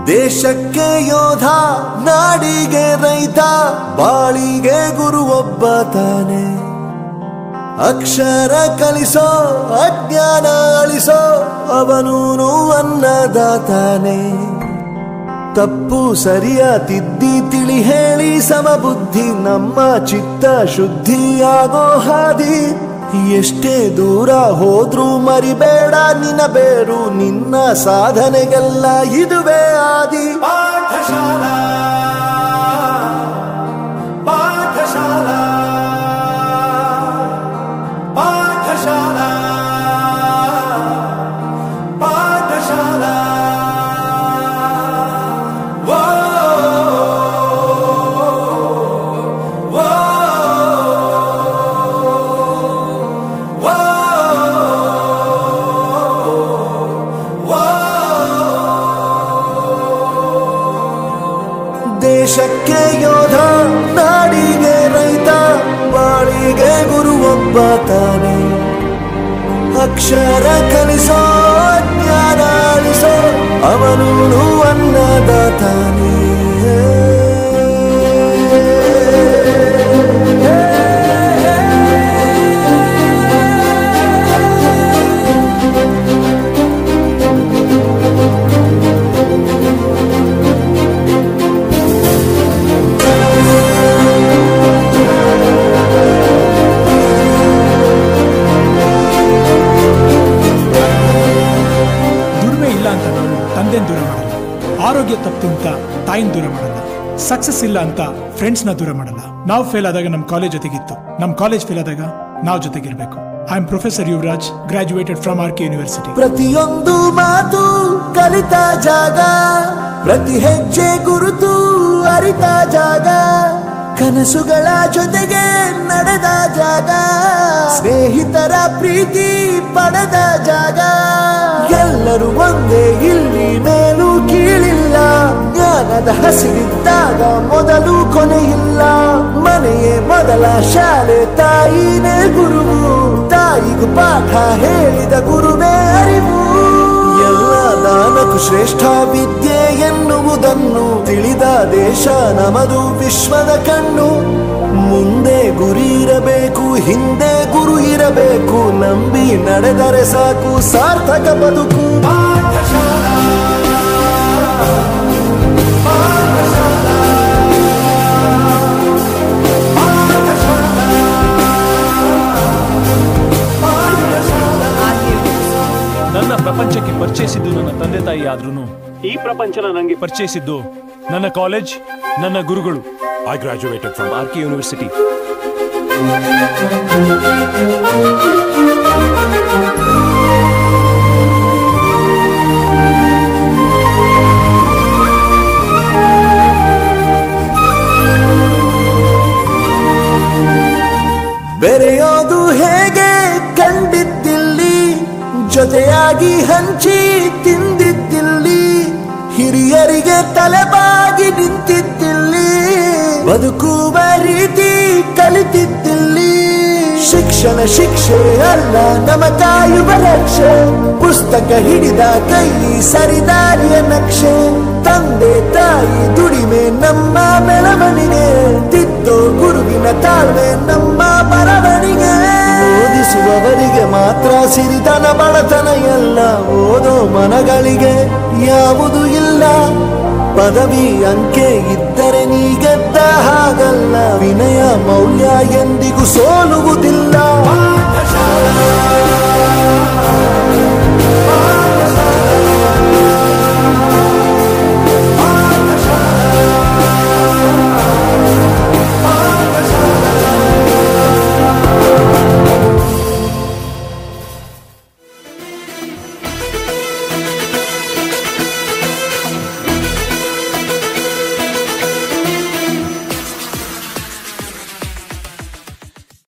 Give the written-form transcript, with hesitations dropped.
ದೇಶಕ್ಕೆ ಯೋಧ, ನಾಡಿಗೆ ರೈತ, ಬಾಳಿಗೆ ಗುರು ಒಬ್ಬ ತಾನೆ. ಅಕ್ಷರ ಕಲಿಸೋ, ಅಜ್ಞಾನ ಅಳಿಸೋ, ಅವನೂನು ಅನ್ನದಾತಾನೆ. ತಪ್ಪು ಸರಿಯ ತಿದ್ದಿ ತಿಳಿ ಹೇಳಿ ಸಮಬುದ್ಧಿ ನಮ್ಮ ಚಿತ್ತ ಶುದ್ಧಿಯಾಗೋ ಹಾದಿ. ಎಷ್ಟೇ ದೂರ ಹೋದ್ರೂ ಮರಿಬೇಡ ನಿನ್ನ ಬೇರು, ನಿನ್ನ ಸಾಧನೆಗೆಲ್ಲ ಇದುವೇ ಆದಿ. ಪಾಠಶಾಲಾ ಪಾಠಶಾಲಾ ಪಾಠಶಾಲಾ ಪಾಠಶಾಲಾ. ದೇಶಕ್ಕೆ ಯೋಧ, ನಾಡಿಗೆ ರೈತ, ಬಾಳಿಗೆ ಗುರು ಒಬ್ಬ ತಾನೆ. ಅಕ್ಷರ ಕಲಿಸೋ, ಜ್ಞಾನ ಅಳಿಸೋ, ಅವನೂನು ಅನ್ನದಾತಾನೆ. ತಂದೆನ್ ದೂರ ಮಾಡಲ್ಲ, ಆರೋಗ್ಯ ತಪ್ಪು ಅಂತ ತಾಯಿನ ದೂರ ಮಾಡಲ್ಲ, ಸಕ್ಸಸ್ ಇಲ್ಲ ಅಂತ ಫ್ರೆಂಡ್ಸ್ ನ ದೂರ ಮಾಡಲ್ಲ. ನಾವು ಫೇಲ್ ಆದಾಗ ನಮ್ ಕಾಲೇಜ್ ಜೊತೆಗಿತ್ತು, ನಮ್ ಕಾಲೇಜ್ ಫೇಲ್ ಆದಾಗ ನಾವು ಜೊತೆಗಿರ್ಬೇಕು. I am professor Yuvraj, graduated from R K university. ಪ್ರತಿಯೊಂದು ಮಾತು ಕಲಿತ ಜಾಗ, ಪ್ರತಿ ಹೆಜ್ಜೆ ಗುರುತು ಅರಿತ ಜಾಗ, ಕನಸುಗಳ ಜೊತೆಗೆ ನಡೆದ ಜಾಗ, ಸ್ನೇಹಿತರ ಪ್ರೀತಿ ಪಡೆದ ಜಾಗ. ಎಲ್ಲರೂ ಒಂದೇ ಇಲ್ಲಿ, ಮೇಲೂ ಕೀಳಿಲ್ಲ, ಜ್ಞಾನದ ಹಸಿರಿದ್ದಾಗ ಮೊದಲು ಕೊನೆಯಿಲ್ಲ. ಮನೆಯೇ ಮೊದಲ ಶಾಲೆ, ತಾಯಿನೇ ಗುರುವು, ತಾಯಿಗೂ ಪಾಠ ಹೇಳಿದ ಗುರುವೇ ಅರಿವು. ಎಲ್ಲ ದಾನಕ್ಕೂ ಶ್ರೇಷ್ಠ ವಿದ್ಯೆ ಎನ್ನುವುದನ್ನು ತಿಳಿದ ದೇಶ ನಮದು, ವಿಶ್ವದ ಕಣ್ಣು. ಮುಂದೆ ಗುರಿ ಇರಬೇಕು, ಹಿಂದೆ ಗುರು ಇರಬೇಕು, ನಂಬಿ ನಡೆದರೆ ಸಾಕು ಸಾರ್ಥಕ ಬದುಕು. ಪಾಠಶಾಲಾ ಪಾಠಶಾಲಾ ನನ್ನ ಪ್ರಪಂಚಕ್ಕೆ ಪರಿಚಯಿಸಿದ್ದು ನನ್ನ ತಂದೆ ತಾಯಿ ಆದ್ರೂ ಈ ಪ್ರಪಂಚನ ನನಗೆ ಪರಿಚಯಿಸಿದ್ದು ನನ್ನ ಕಾಲೇಜ್, ನನ್ನ ಗುರುಗಳು. I graduated from R K university. ಬೆರೆಯೋದು ಹೇಗೆ ಕಂಡಿದ್ದಿಲ್ಲಿ, ಜೊತೆಯಾಗಿ ಹಂಚಿ ತಿಂದಿದ್ದಿಲ್ಲಿ, ಹಿರಿಯರಿಗೆ ತಲೆಬಾಗಿ ನಿಂತಿದ್ದಿಲ್ಲಿ, ಬದುಕುವ ರೀತಿ ಕಲಿತಿದ್ದಿಲ್ಲಿ. ಶಿಕ್ಷಣ ಶಿಕ್ಷೆ ಅಲ್ಲ ನಮ ಕಾಯುವ ರಕ್ಷೆ, ಪುಸ್ತಕ ಹಿಡಿದ ಕೈ ಸರಿದಾರಿಯ ನಕ್ಷೆ. ತಂದೆ ತಾಯಿ ದುಡಿಮೆ ನಮ್ಮ ಬೆಳವಣಿಗೆ, ತಿದ್ದೋ ಗುರುವಿನ ತಾಳ್ಮೆ ನಮ್ಮ ಬರವಣಿಗೆ. ಓದಿಸುವವರಿಗೆ ಮಾತ್ರ ಸಿರಿತನ ಬಡತನ ಎಲ್ಲ, ಓದೋ ಮನಗಳಿಗೆ ಯಾವುದು ಇಲ್ಲ. ಪದವಿ ಅಂಕೆ ಇದ್ದರೆ ನೀ ಗೆದ್ದ ಹಾಗಲ್ಲ, ವಿನಯ ಮೌಲ್ಯ ಎಂದಿಗೂ ಸೋಲುವುದಿಲ್ಲ. ಪಾಠಶಾಲಾ